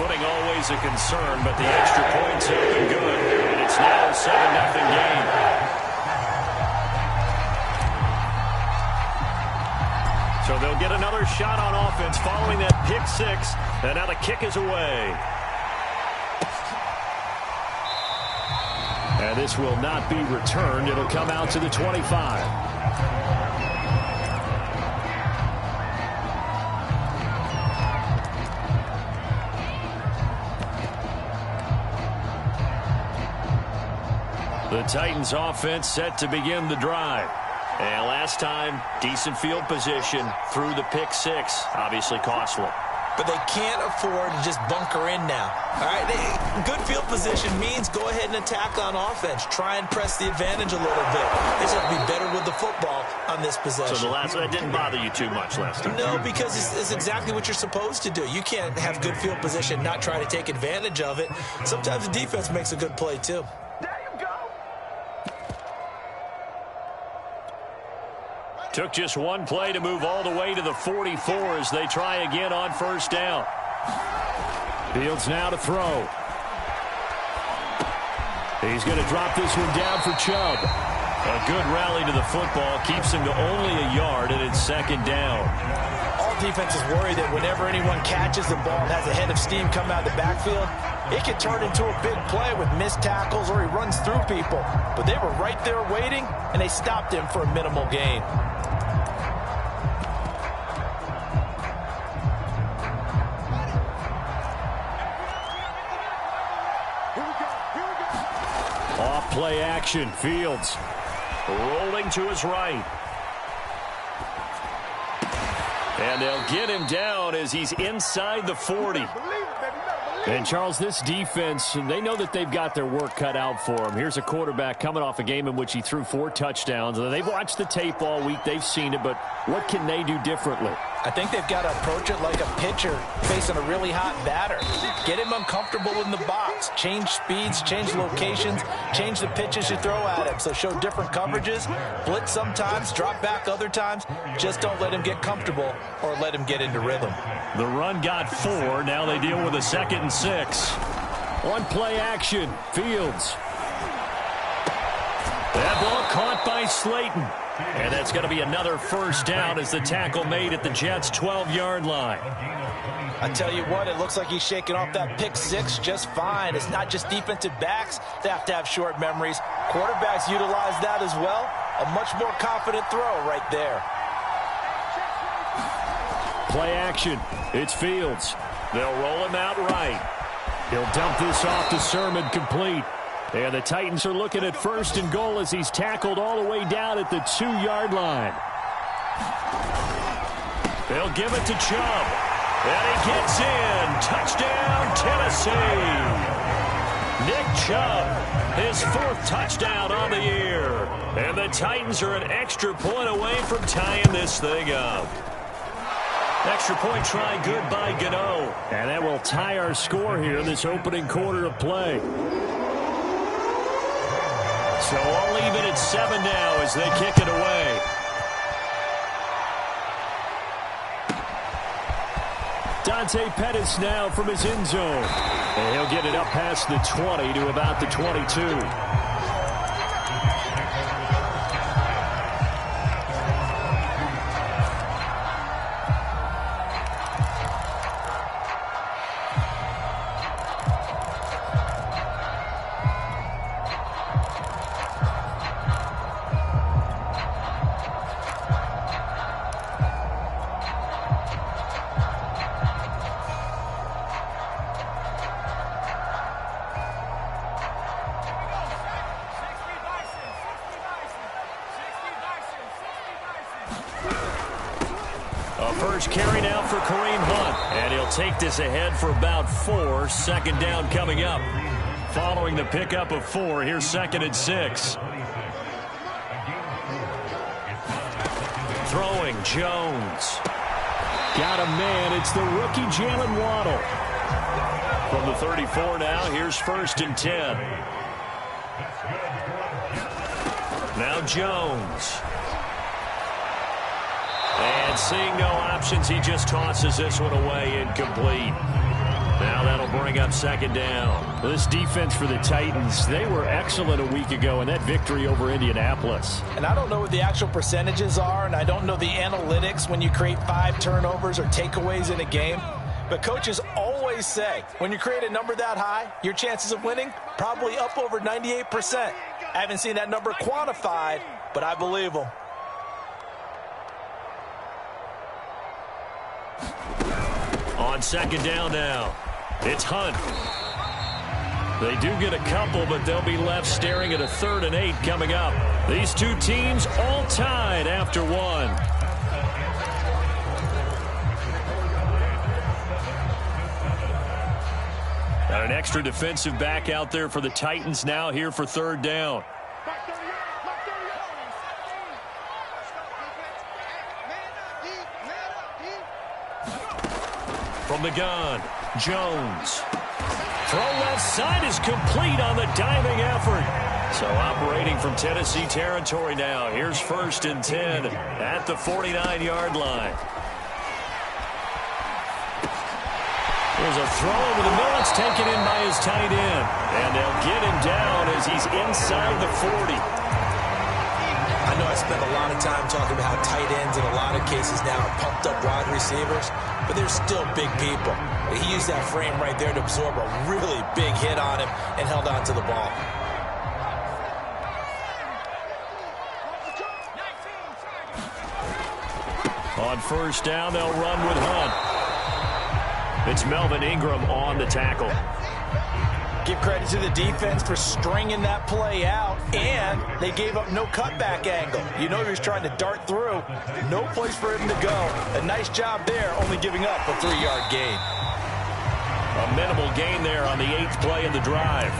footing always a concern, but the extra points have been good, and it's now a 7-0 game. So they'll get another shot on offense following that pick six, and now the kick is away. And this will not be returned. It'll come out to the 25. The Titans offense set to begin the drive. And last time, decent field position through the pick six. Obviously costly. But they can't afford to just bunker in now. All right, good field position means go ahead and attack on offense. Try and press the advantage a little bit. They just have to be better with the football on this possession. So that didn't bother you too much last time? No, because it's exactly what you're supposed to do. You can't have good field position, not try to take advantage of it. Sometimes the defense makes a good play, too. Took just one play to move all the way to the 44 as they try again on first down. Fields now to throw. He's going to drop this one down for Chubb. A good rally to the football keeps him to only a yard, and it's second down. All defenses worry that whenever anyone catches the ball and has a head of steam come out of the backfield, it can turn into a big play with missed tackles or he runs through people. But they were right there waiting, and they stopped him for a minimal gain. Off play action. Fields rolling to his right. And they'll get him down as he's inside the 40. And, Charles, this defense, they know that they've got their work cut out for them. Here's a quarterback coming off a game in which he threw 4 touchdowns. They've watched the tape all week. They've seen it, but what can they do differently? I think they've got to approach it like a pitcher facing a really hot batter. Get him uncomfortable in the box. Change speeds, change locations, change the pitches you throw at him. So show different coverages, blitz sometimes, drop back other times. Just don't let him get comfortable or let him get into rhythm. The run got 4. Now they deal with a 2nd and 6. One play action. Fields. That ball caught by Slayton. And that's going to be another first down as the tackle made at the Jets' 12-yard line. I tell you what, it looks like he's shaking off that pick six just fine. It's not just defensive backs. They have to have short memories. Quarterbacks utilize that as well. A much more confident throw right there. Play action. It's Fields. They'll roll him out right. He'll dump this off to Sermon, complete. And the Titans are looking at 1st and goal as he's tackled all the way down at the 2-yard line. They'll give it to Chubb. And he gets in. Touchdown, Tennessee. Nick Chubb, his 4th touchdown on the year. And the Titans are an extra point away from tying this thing up. Extra point try good by Gano. And that will tie our score here in this opening quarter of play. So all even at 7 now as they kick it away. Dante Pettis now from his end zone. And he'll get it up past the 20 to about the 22. First carry now for Kareem Hunt. And he'll take this ahead for about 4. 2nd down coming up. Following the pickup of 4, here's 2nd and 6. Throwing, Jones. Got a man. It's the rookie Jalen Waddle. From the 34 now, here's 1st and 10. Now Jones. And seeing no options, he just tosses this one away, incomplete. Now that'll bring up second down. This defense for the Titans, they were excellent a week ago in that victory over Indianapolis. And I don't know what the actual percentages are, and I don't know the analytics when you create 5 turnovers or takeaways in a game. But coaches always say, when you create a number that high, your chances of winning probably up over 98%. I haven't seen that number quantified, but I believe them. On second down now, it's Hunt. They do get a couple, but they'll be left staring at a 3rd and 8 coming up. These two teams all tied after one. Got an extra defensive back out there for the Titans now here for 3rd down. From the gun, Jones. Throw left side is complete on the diving effort. So operating from Tennessee territory now. Here's 1st and 10 at the 49-yard line. There's a throw over the middle. It's taken in by his tight end. And they'll get him down as he's inside the 40. I know I spent a lot of time talking about how tight ends in a lot of cases now are pumped up wide receivers, but they're still big people. He used that frame right there to absorb a really big hit on him and held on to the ball. On 1st down, they'll run with Hunt. It's Melvin Ingram on the tackle. Give credit to the defense for stringing that play out, and they gave up no cutback angle. You know he was trying to dart through. No place for him to go. A nice job there, only giving up a 3-yard gain. A minimal gain there on the 8th play of the drive.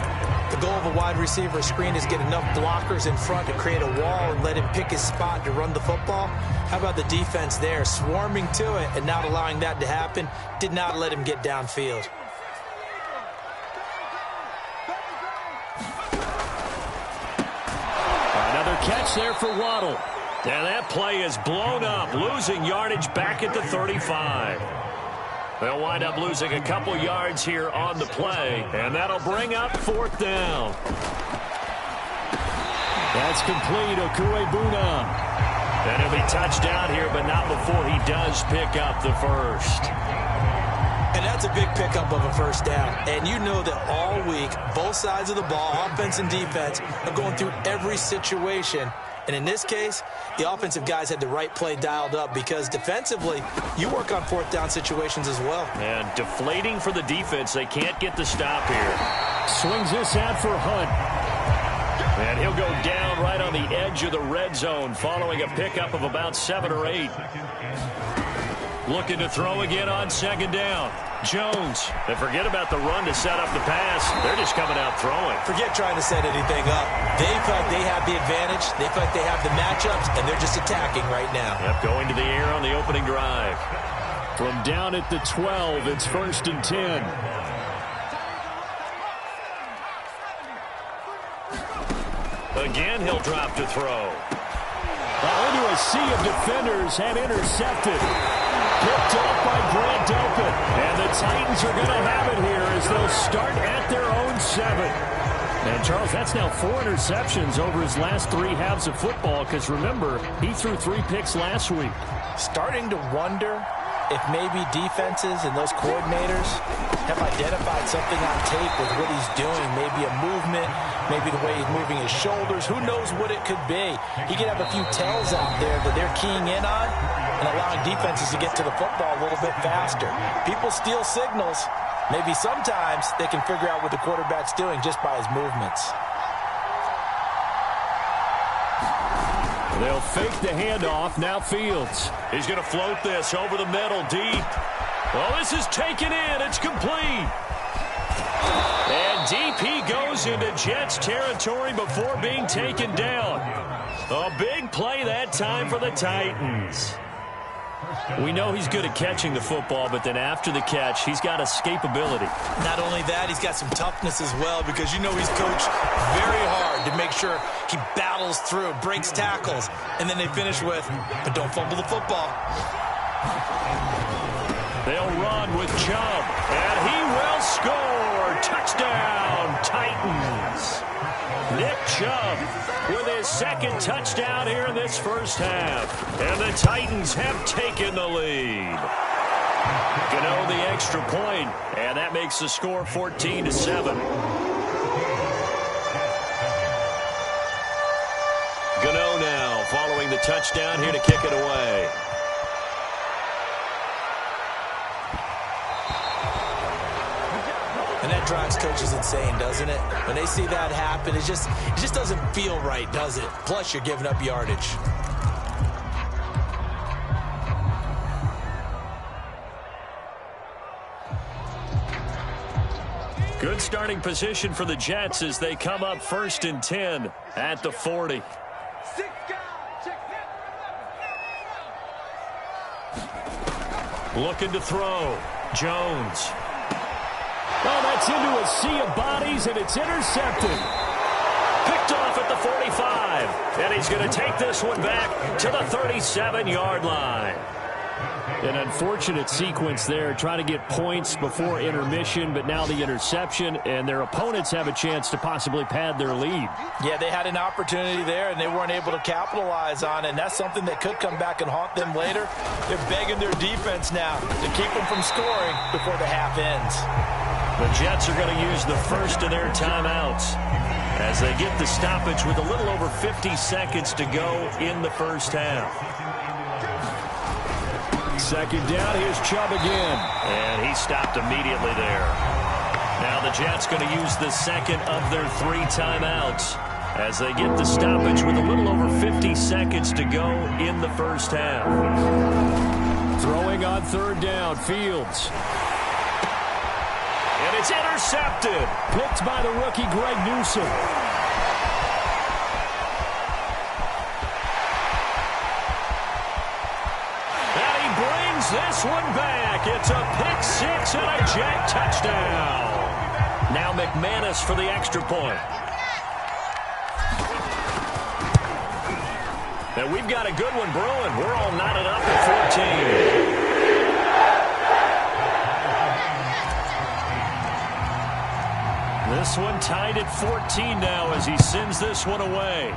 The goal of a wide receiver screen is get enough blockers in front to create a wall and let him pick his spot to run the football. How about the defense there, swarming to it and not allowing that to happen? Did not let him get downfield. Another catch there for Waddle. And that play is blown up, losing yardage back at the 35. They'll wind up losing a couple yards here on the play, and that'll bring up 4th down. That's complete, Okuebuna. And he'll be touchdown here, but not before he does pick up the 1st. And that's a big pickup of a 1st down. And you know that all week, both sides of the ball, offense and defense, are going through every situation. And in this case, the offensive guys had the right play dialed up because defensively, you work on 4th down situations as well. And deflating for the defense. They can't get the stop here. Swings this out for Hunt. And he'll go down right on the edge of the red zone following a pickup of about 7 or 8. Looking to throw again on 2nd down. Jones. They forget about the run to set up the pass. They're just coming out throwing. Forget trying to set anything up. They feel like they have the advantage. They feel like they have the matchups, and they're just attacking right now. Yep, going to the air on the opening drive. From down at the 12, it's 1st and 10. Again, he'll drop to throw. Into a sea of defenders and intercepted. Picked off by Grant Delpit. And the Titans are going to have it here as they'll start at their own 7. And, Charles, that's now 4 interceptions over his last 3 halves of football because, remember, he threw 3 picks last week. Starting to wonder if maybe defenses and those coordinators have identified something on tape with what he's doing. Maybe a movement, maybe the way he's moving his shoulders. Who knows what it could be? He could have a few tells out there that they're keying in on and allowing defenses to get to the football a little bit faster. People steal signals. Maybe sometimes they can figure out what the quarterback's doing just by his movements. They'll fake the handoff. Now Fields. He's going to float this over the middle, deep. Oh, this is taken in. It's complete. And deep he goes into Jets territory before being taken down. A big play that time for the Titans. We know he's good at catching the football, but then after the catch, he's got escapability. Not only that, he's got some toughness as well because you know he's coached very hard to make sure he battles through, breaks tackles, and then they finish with, but don't fumble the football. They'll run with Chubb, and he will score. Touchdown, Titans. Nick Chubb with his second touchdown here in this first half. And the Titans have taken the lead. Gano the extra point, and that makes the score 14-7. Gano now following the touchdown here to kick it away. And that drives coaches insane, doesn't it? When they see that happen, it just doesn't feel right, does it? Plus, you're giving up yardage. Good starting position for the Jets as they come up 1st and 10 at the 40. Looking to throw. Jones. Oh, that's into a sea of bodies, and it's intercepted. Picked off at the 45. And he's going to take this one back to the 37-yard line. An unfortunate sequence there, trying to get points before intermission, but now the interception, and their opponents have a chance to possibly pad their lead. Yeah, they had an opportunity there, and they weren't able to capitalize on it, and that's something that could come back and haunt them later. They're begging their defense now to keep them from scoring before the half ends. The Jets are going to use the first of their timeouts as they get the stoppage with a little over 50 seconds to go in the first half. Second down, here's Chubb again. And he stopped immediately there. Now the Jets going to use the second of their 3 timeouts as they get the stoppage with a little over 50 seconds to go in the first half. Throwing on 3rd down, Fields. And it's intercepted. Picked by the rookie Greg Newsome. This one back. It's a pick 6 and a Jet touchdown. Now McManus for the extra point. And we've got a good one brewing. We're all knotted up at 14. This one tied at 14 now as he sends this one away.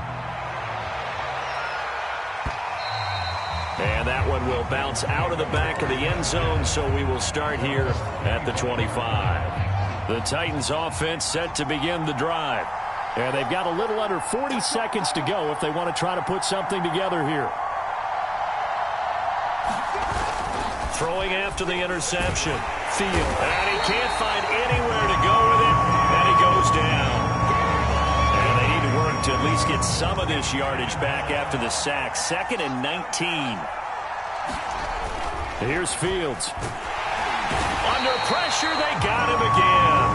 And that one will bounce out of the back of the end zone, so we will start here at the 25. The Titans offense set to begin the drive. And they've got a little under 40 seconds to go if they want to try to put something together here. Throwing after the interception. Field. And he can't find anywhere to go with it, and he goes down. And they need to work to at least get some of this yardage back after the sack. 2nd and 19. Here's Fields. Under pressure, they got him again.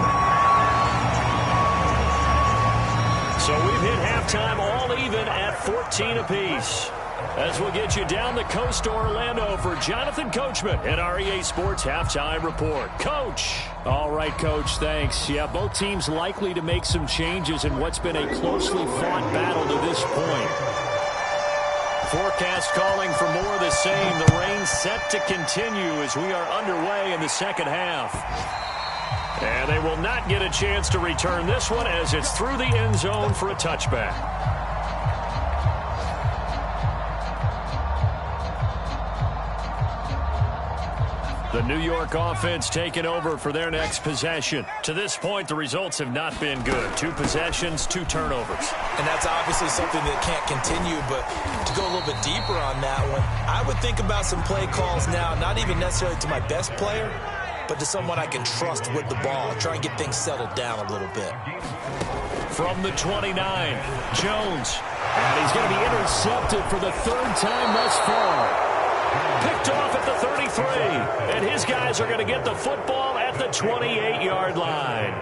So we've hit halftime all even at 14 apiece. As we'll get you down the coast to Orlando for Jonathan Coachman at our EA Sports Halftime Report. Coach. All right, Coach, thanks. Yeah, both teams likely to make some changes in what's been a closely fought battle to this point. Forecast calling for more of the same. The rain set to continue as we are underway in the second half. And they will not get a chance to return this one as it's through the end zone for a touchback. The New York offense taking over for their next possession. To this point, the results have not been good. 2 possessions, 2 turnovers. And that's obviously something that can't continue, but to go a little bit deeper on that one, I would think about some play calls now, not even necessarily to my best player, but to someone I can trust with the ball. Try and get things settled down a little bit. From the 29, Jones. And he's going to be intercepted for the 3rd time thus far. Picked off at the 33, and his guys are going to get the football at the 28-yard line.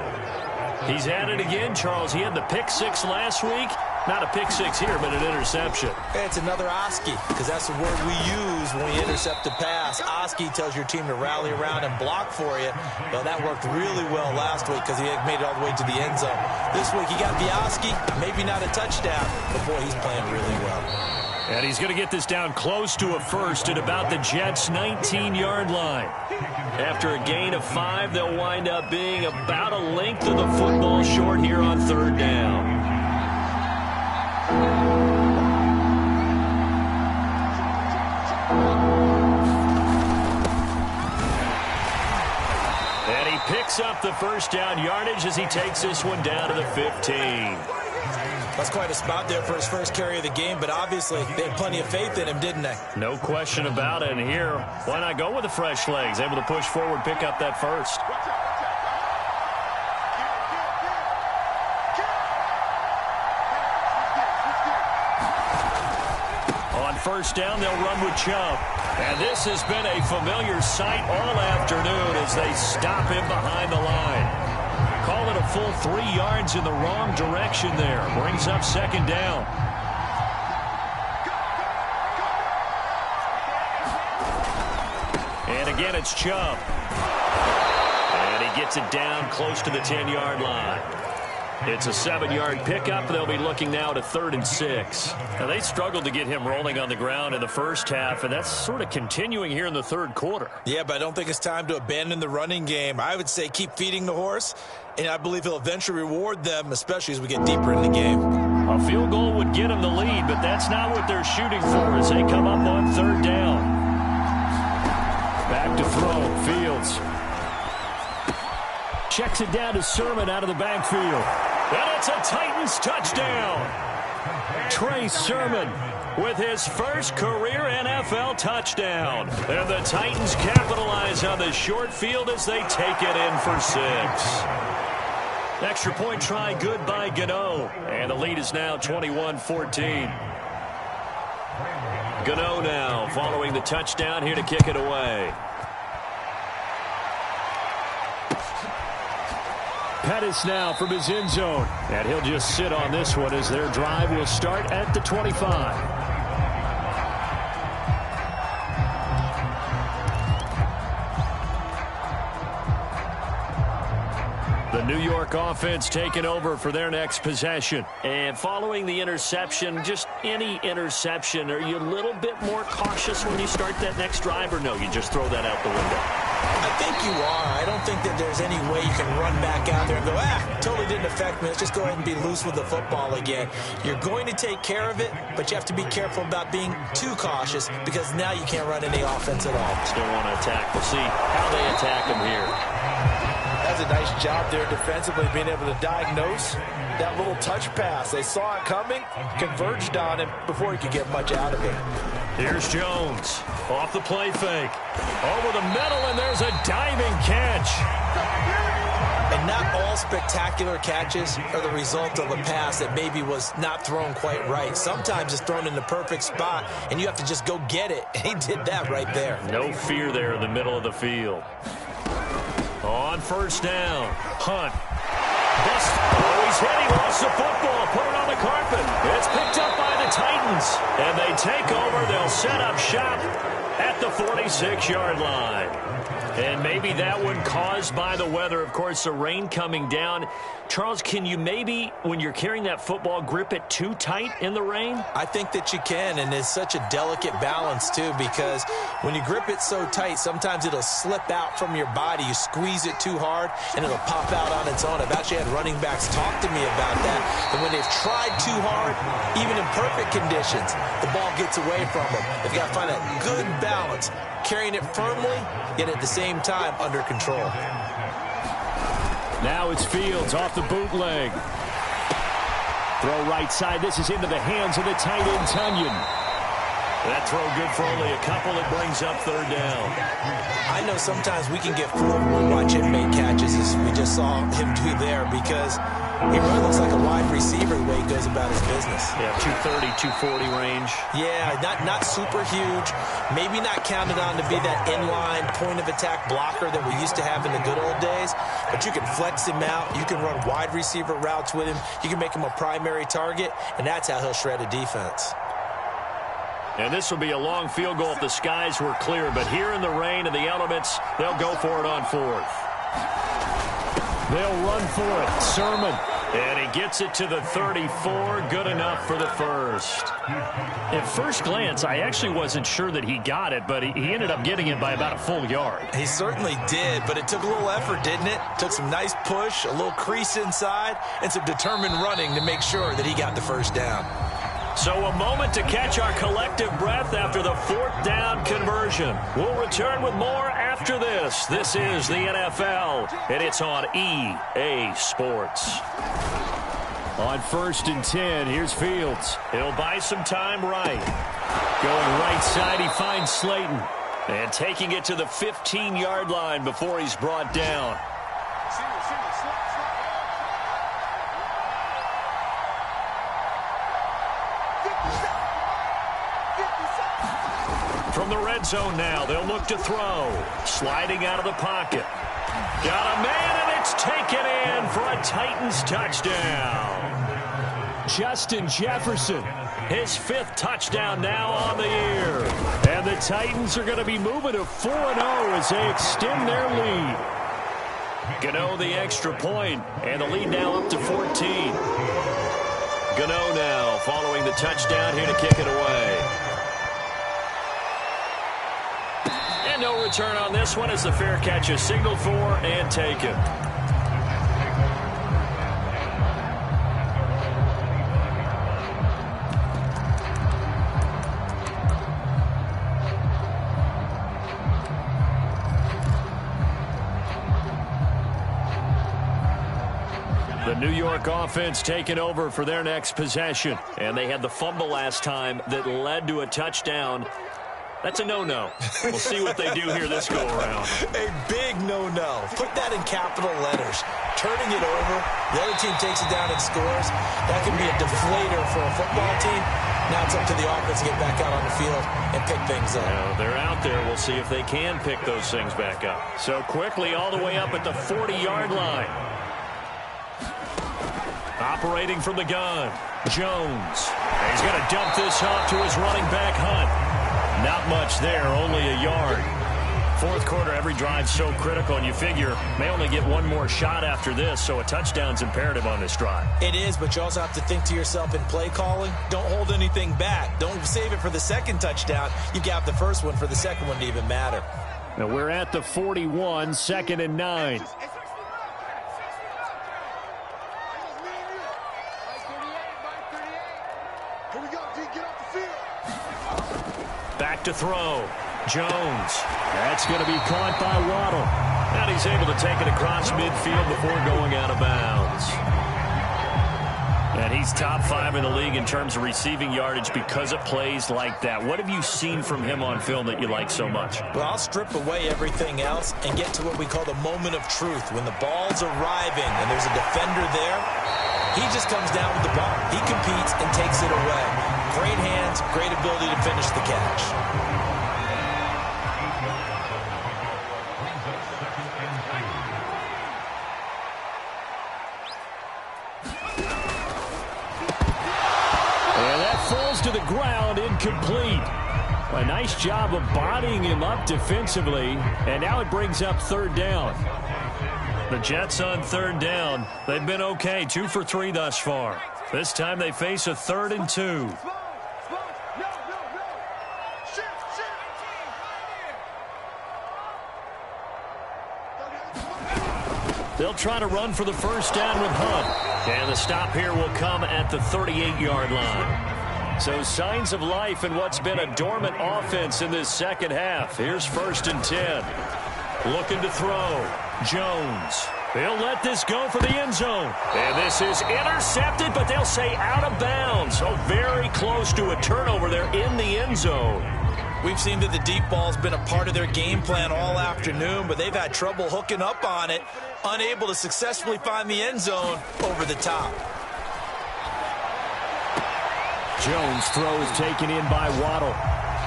He's at it again, Charles. He had the pick 6 last week. Not a pick 6 here, but an interception. It's another Oski, because that's the word we use when we intercept a pass. Oski tells your team to rally around and block for you. Well, that worked really well last week because he made it all the way to the end zone. This week he got the Oski, maybe not a touchdown, but boy, he's playing really well. And he's going to get this down close to a first at about the Jets' 19-yard line. After a gain of 5, they'll wind up being about a length of the football short here on third down. And he picks up the first down yardage as he takes this one down to the 15. That's quite a spot there for his first carry of the game, but obviously they had plenty of faith in him, didn't they? No question about it. And here, why not go with the fresh legs? Able to push forward, pick up that first. On first down, they'll run with Chubb. And this has been a familiar sight all afternoon as they stop him behind the line. Call it a full 3 yards in the wrong direction there. Brings up second down. And again, it's Chubb. And he gets it down close to the 10-yard line. It's a 7-yard pickup. They'll be looking now to 3rd and 6. Now, they struggled to get him rolling on the ground in the first half, and that's sort of continuing here in the third quarter. Yeah, but I don't think it's time to abandon the running game. I would say keep feeding the horse, and I believe he'll eventually reward them, especially as we get deeper in the game. A field goal would get them the lead, but that's not what they're shooting for as they come up on third down. Back to throw, Fields. Checks it down to Sermon out of the backfield. And it's a Titans touchdown. Trey Sermon with his first career NFL touchdown. And the Titans capitalize on the short field as they take it in for 6. Extra point try good by Gano. And the lead is now 21-14. Gano now following the touchdown here to kick it away. Pettis now from his end zone. And he'll just sit on this one as their drive will start at the 25. The New York offense taking over for their next possession. And following the interception, just any interception, are you a little bit more cautious when you start that next drive, or no, you just throw that out the window? I think you are. I don't think that there's any way you can run back out there and go, totally didn't affect me. Let's just go ahead and be loose with the football again. You're going to take care of it, but you have to be careful about being too cautious because now you can't run any offense at all. Still want to attack. We'll see how they attack him here. That's a nice job there defensively, being able to diagnose that little touch pass. They saw it coming, converged on him before he could get much out of it. Here's Jones off the play fake. Over the middle, and there's a diving catch. And not all spectacular catches are the result of a pass that maybe was not thrown quite right. Sometimes it's thrown in the perfect spot, and you have to just go get it. And he did that right there. No fear there in the middle of the field. On first down, Hunt. He's hit. He lost the football. Put it on the carpet. It's picked up by the Titans. And they take over. They'll set up shop at the 46-yard line. And maybe that one caused by the weather. Of course, the rain coming down. Charles, can you maybe, when you're carrying that football, grip it too tight in the rain? I think that you can, and it's such a delicate balance, too, because when you grip it so tight, sometimes it'll slip out from your body. You squeeze it too hard, and it'll pop out on its own. I've actually had running backs talk to me about that. And when they've tried too hard, even in perfect conditions, the ball gets away from them. They've got to find a good balance, carrying it firmly, yet at the same time under control. Now it's Fields off the bootleg. Throw right side. This is into the hands of the tight end, Tunyon. That throw good for only a couple. It brings up third down. I know sometimes we can get fooled when we watch him make catches, as we just saw him do there, because he really looks like a wide receiver the way he goes about his business. Yeah, 230, 240 range. Yeah, not super huge. Maybe not counted on to be that inline point-of-attack blocker that we used to have in the good old days. But you can flex him out. You can run wide receiver routes with him. You can make him a primary target, and that's how he'll shred a defense. And this will be a long field goal if the skies were clear. But here in the rain and the elements, they'll go for it on fourth. They'll run for it. Sermon And he gets it to the 34. Good enough for the first. At first glance, I actually wasn't sure that he got it, but he ended up getting it by about a full yard. He certainly did, but it took a little effort, didn't it? Took some nice push, a little crease inside, and some determined running to make sure that he got the first down. So a moment to catch our collective breath after the 4th down conversion. We'll return with more after this. This is the NFL, and it's on EA Sports. On 1st and 10, here's Fields. He'll buy some time right. Going right side, he finds Slayton. And taking it to the 15-yard line before he's brought down. From the red zone now, they'll look to throw. Sliding out of the pocket. Got a man, and it's taken in for a Titans touchdown. Justin Jefferson. His 5th touchdown now on the year. And the Titans are going to be moving to 4-0 as they extend their lead. Gano the extra point, and the lead now up to 14. Gano now following the touchdown here to kick it away. And no return on this one as the fair catch is signaled for and taken. The New York offense taking over for their next possession. And they had the fumble last time that led to a touchdown. That's a no-no. We'll see what they do here this go-around. A big no-no. Put that in capital letters. Turning it over, the other team takes it down and scores. That can be a deflator for a football team. Now it's up to the offense to get back out on the field and pick things up. They're out there. We'll see if they can pick those things back up. So quickly all the way up at the 40-yard line. Operating from the gun, Jones. He's going to dump this off to his running back, Hunt. Not much there, only a yard. 4th quarter, every drive's so critical, and you figure may only get one more shot after this, so a touchdown's imperative on this drive. It is, but you also have to think to yourself in play calling, don't hold anything back. Don't save it for the 2nd touchdown. You got the first one for the 2nd one to even matter. Now we're at the 41, 2nd and 9. Back to throw. Jones. That's going to be caught by Waddle. And he's able to take it across midfield before going out of bounds. And he's top 5 in the league in terms of receiving yardage because of plays like that. What have you seen from him on film that you like so much? Well, I'll strip away everything else and get to what we call the moment of truth. When the ball's arriving and there's a defender there, he just comes down with the ball. He competes and takes it away. Great hands, great ability to finish the catch. And that falls to the ground, incomplete. A nice job of bodying him up defensively, and now it brings up 3rd down. The Jets on 3rd down. They've been okay, 2 for 3 thus far. This time they face a 3rd and 2. They'll try to run for the first down with Hunt. And the stop here will come at the 38-yard line. So signs of life in what's been a dormant offense in this 2nd half. Here's 1st and 10. Looking to throw. Jones. They'll let this go for the end zone. And this is intercepted, but they'll say out of bounds. So very close to a turnover there in the end zone. We've seen that the deep ball's been a part of their game plan all afternoon, but they've had trouble hooking up on it, unable to successfully find the end zone over the top. Jones' throw is taken in by Waddle.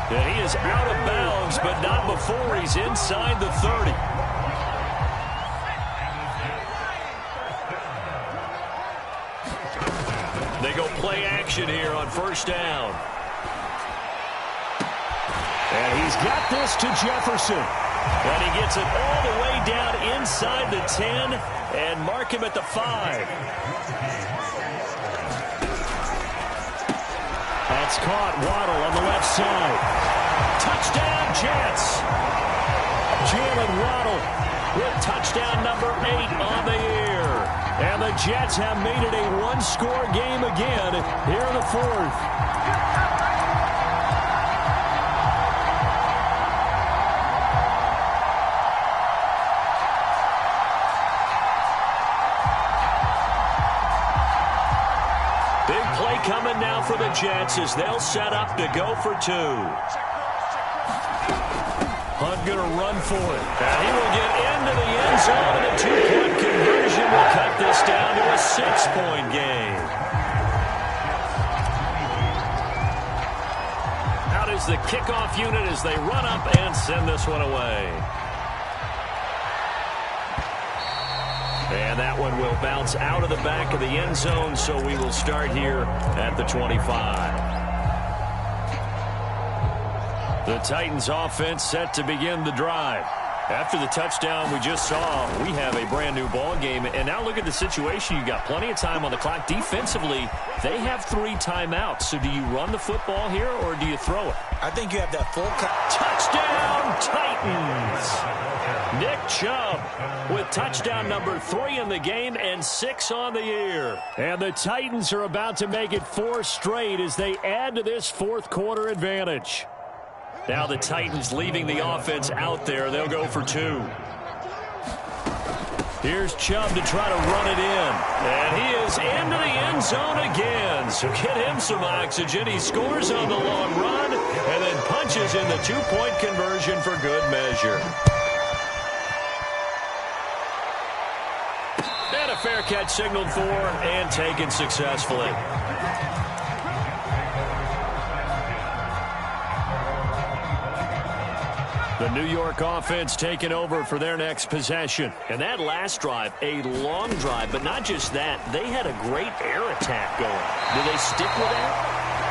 And he is out of bounds, but not before he's inside the 30. They go play action here on 1st down. And he's got this to Jefferson. And he gets it all the way down inside the 10 and mark him at the 5. That's caught. Waddle on the left side. Touchdown, Jets. Jalen Waddle with touchdown number 8 on the year. And the Jets have made it a one-score game again here in the 4th. Coming now for the Jets as they'll set up to go for 2. Hunt going to run for it. And he will get into the end zone, and a 2-point conversion will cut this down to a 6-point game. Out is the kickoff unit as they run up and send this one away. And that one will bounce out of the back of the end zone, so we will start here at the 25. The Titans offense set to begin the drive. After the touchdown we just saw, we have a brand new ball game. And now look at the situation. You got plenty of time on the clock. Defensively, they have 3 timeouts. So do you run the football here or do you throw it? I think you have that full touchdown Titans. Nick Chubb with touchdown number 3 in the game and 6 on the year. And the Titans are about to make it 4 straight as they add to this 4th quarter advantage. Now the Titans leaving the offense out there. They'll go for 2. Here's Chubb to try to run it in. And he is into the end zone again. So get him some oxygen. He scores on the long run and then punches in the 2-point conversion for good measure. And a fair catch signaled for and taken successfully. The New York offense taking over for their next possession. And that last drive, a long drive, but not just that. They had a great air attack going. Do they stick with that?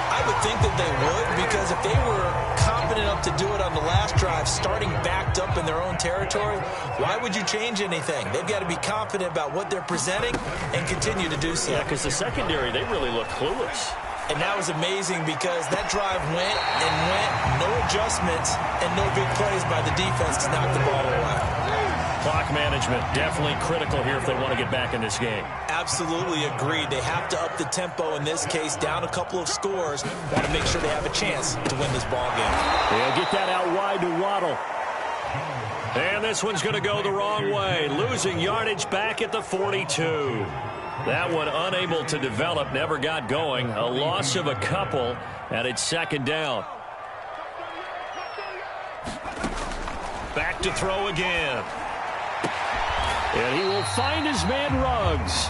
I would think that they would, because if they were confident enough to do it on the last drive, starting backed up in their own territory, why would you change anything? They've got to be confident about what they're presenting and continue to do so. Yeah, because the secondary, they really look clueless. And that was amazing because that drive went and went, no adjustments, and no big plays by the defense to knock the ball away. Clock management, definitely critical here if they want to get back in this game. Absolutely agreed. They have to up the tempo in this case, down a couple of scores. Want to make sure they have a chance to win this ball game. They'll get that out wide to Waddle. And this one's going to go the wrong way, losing yardage back at the 42. That one unable to develop, never got going. A loss of a couple, and it's 2nd down. Back to throw again. And he will find his man Ruggs.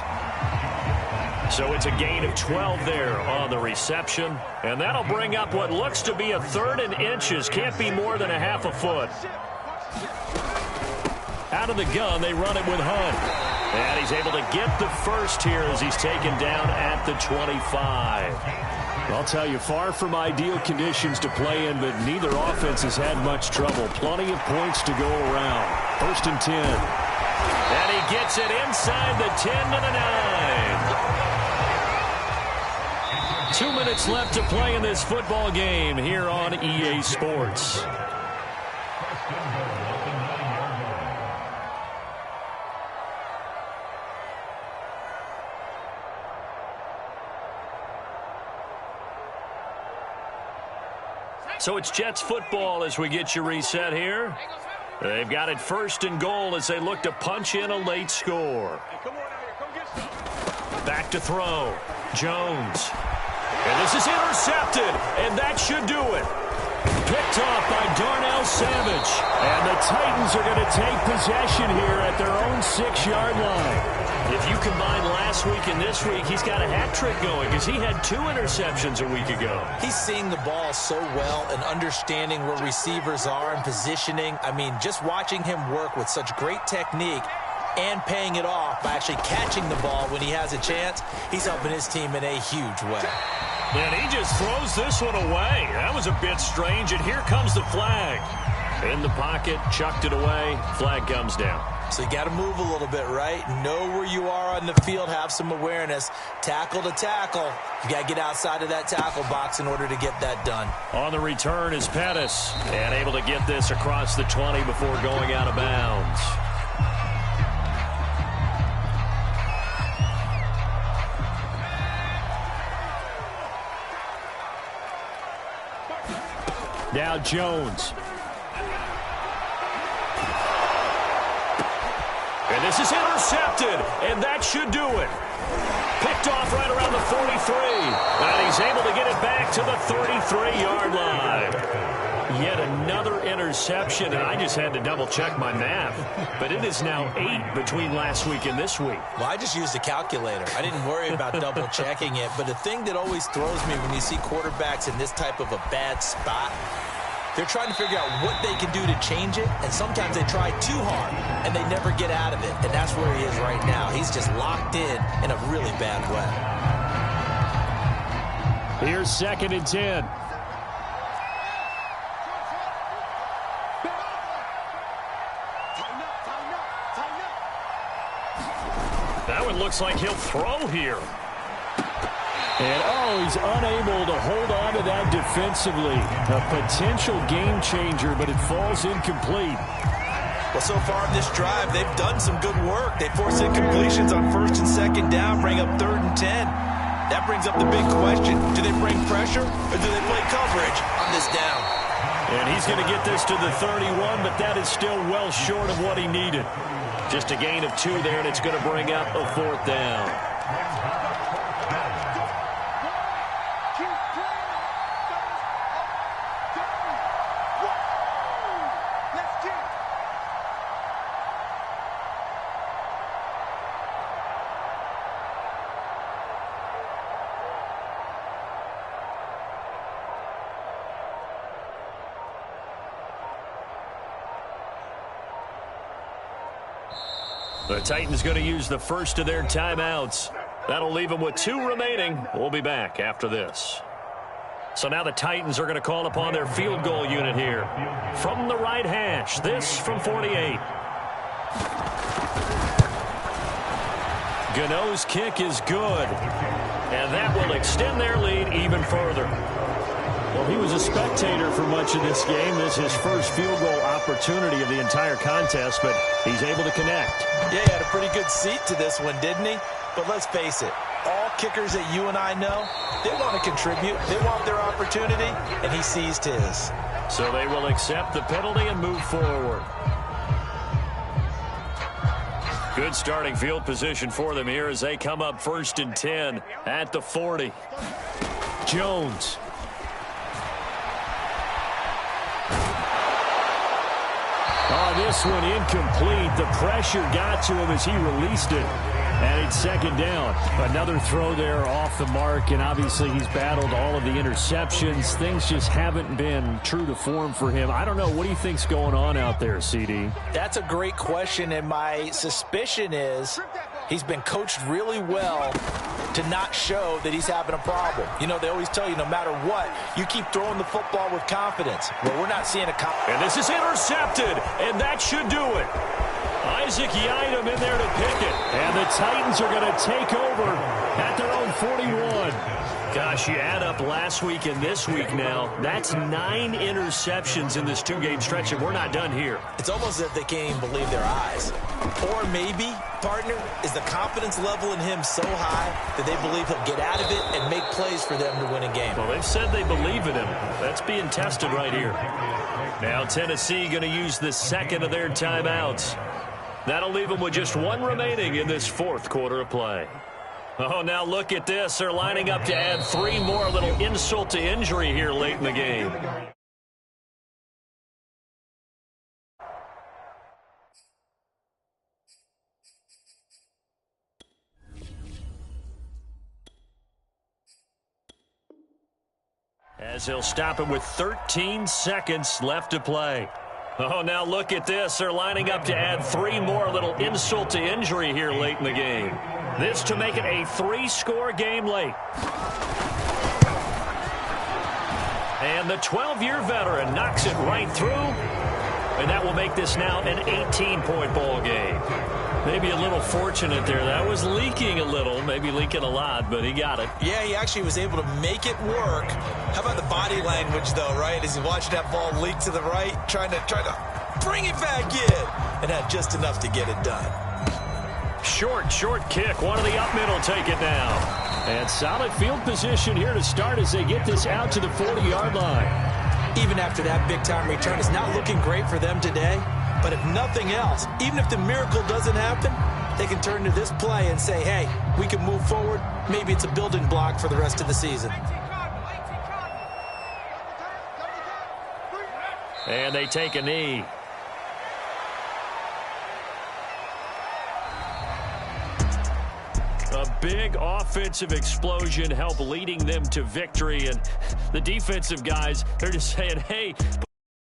So it's a gain of 12 there on the reception. And that'll bring up what looks to be a 3rd and inches. Can't be more than a half a foot. Out of the gun, they run it with Hunt. And he's able to get the first here as he's taken down at the 25. I'll tell you, far from ideal conditions to play in, but neither offense has had much trouble. Plenty of points to go around. 1st and 10. And he gets it inside the 10 to the 9. 2 minutes left to play in this football game here on EA Sports. So it's Jets football as we get you reset here. They've got it 1st and goal as they look to punch in a late score. Back to throw. Jones. And this is intercepted, and that should do it. Picked off by Darnell Savage. And the Titans are going to take possession here at their own 6-yard line. If you combine last week and this week, he's got a hat trick going because he had 2 interceptions a week ago. He's seeing the ball so well and understanding where receivers are and positioning. I mean, just watching him work with such great technique and paying it off by actually catching the ball when he has a chance, he's helping his team in a huge way. And he just throws this one away. That was a bit strange, and here comes the flag. In the pocket, chucked it away, flag comes down. So you got to move a little bit, right? Know where you are on the field, have some awareness. Tackle to tackle. You got to get outside of that tackle box in order to get that done. On the return is Pettis, and able to get this across the 20 before going out of bounds. Now Jones. And this is intercepted, and that should do it. Picked off right around the 43, and he's able to get it back to the 33-yard line. Yet another interception, and I just had to double-check my math. But it is now 8 between last week and this week. Well, I just used a calculator. I didn't worry about double-checking it. But the thing that always throws me when you see quarterbacks in this type of a bad spot, they're trying to figure out what they can do to change it, and sometimes they try too hard, and they never get out of it. And that's where he is right now. He's just locked in a really bad way. Here's 2nd and 10. That one looks like he'll throw here. And, he's unable to hold on to that defensively. A potential game changer, but it falls incomplete. Well, so far in this drive, they've done some good work. They force incompletions on 1st and 2nd down, bring up 3rd and 10. That brings up the big question. Do they bring pressure, or do they play coverage on this down? And he's going to get this to the 31, but that is still well short of what he needed. Just a gain of 2 there, and it's going to bring up a 4th down. The Titans going to use the first of their timeouts. That'll leave them with 2 remaining. We'll be back after this. So now the Titans are going to call upon their field goal unit here. From the right hash, this from 48. Gano's kick is good. And that will extend their lead even further. Well, he was a spectator for much of this game. This is his first field goal opportunity of the entire contest, but he's able to connect. Yeah, he had a pretty good seat to this one, didn't he? But let's face it, all kickers that you and I know, they want to contribute. They want their opportunity, and he seized his. So they will accept the penalty and move forward. Good starting field position for them here as they come up 1st and 10 at the 40. Jones. This one incomplete. The pressure got to him as he released it. And it's 2nd down. Another throw there off the mark, and obviously he's battled all of the interceptions. Things just haven't been true to form for him. I don't know. What do you think's going on out there, CD? That's a great question, and my suspicion is he's been coached really well to not show that he's having a problem. You know, they always tell you no matter what, you keep throwing the football with confidence. Well, we're not seeing a and this is intercepted, and that should do it. Isaac Yiadom in there to pick it. And the Titans are going to take over at their own 41. Gosh, you add up last week and this week now, that's 9 interceptions in this 2-game stretch, and we're not done here. It's almost as if they can't even believe their eyes. Or maybe, partner, is the confidence level in him so high that they believe he'll get out of it and make plays for them to win a game. Well, they've said they believe in him. That's being tested right here. Now Tennessee going to use the 2nd of their timeouts. That'll leave them with just 1 remaining in this 4th quarter of play. Oh, now look at this. They're lining up to add 3 more, a little insult to injury here late in the game. As he'll stop him with 13 seconds left to play. Oh, now look at this. They're lining up to add 3 more, a little insult to injury here late in the game. This to make it a 3-score game late. And the 12-year veteran knocks it right through. And that will make this now an 18-point ball game. Maybe a little fortunate there. That was leaking a little, maybe leaking a lot, but he got it. Yeah, he actually was able to make it work. How about the body language, though, right? As he watched that ball leak to the right, trying to bring it back in, and had just enough to get it done. Short kick. One of the up middle take it down. And solid field position here to start as they get this out to the 40-yard line. Even after that big-time return, it's not looking great for them today. But if nothing else, even if the miracle doesn't happen, they can turn to this play and say, hey, we can move forward. Maybe it's a building block for the rest of the season. And they take a knee. A big offensive explosion helped leading them to victory. And the defensive guys, they're just saying, hey,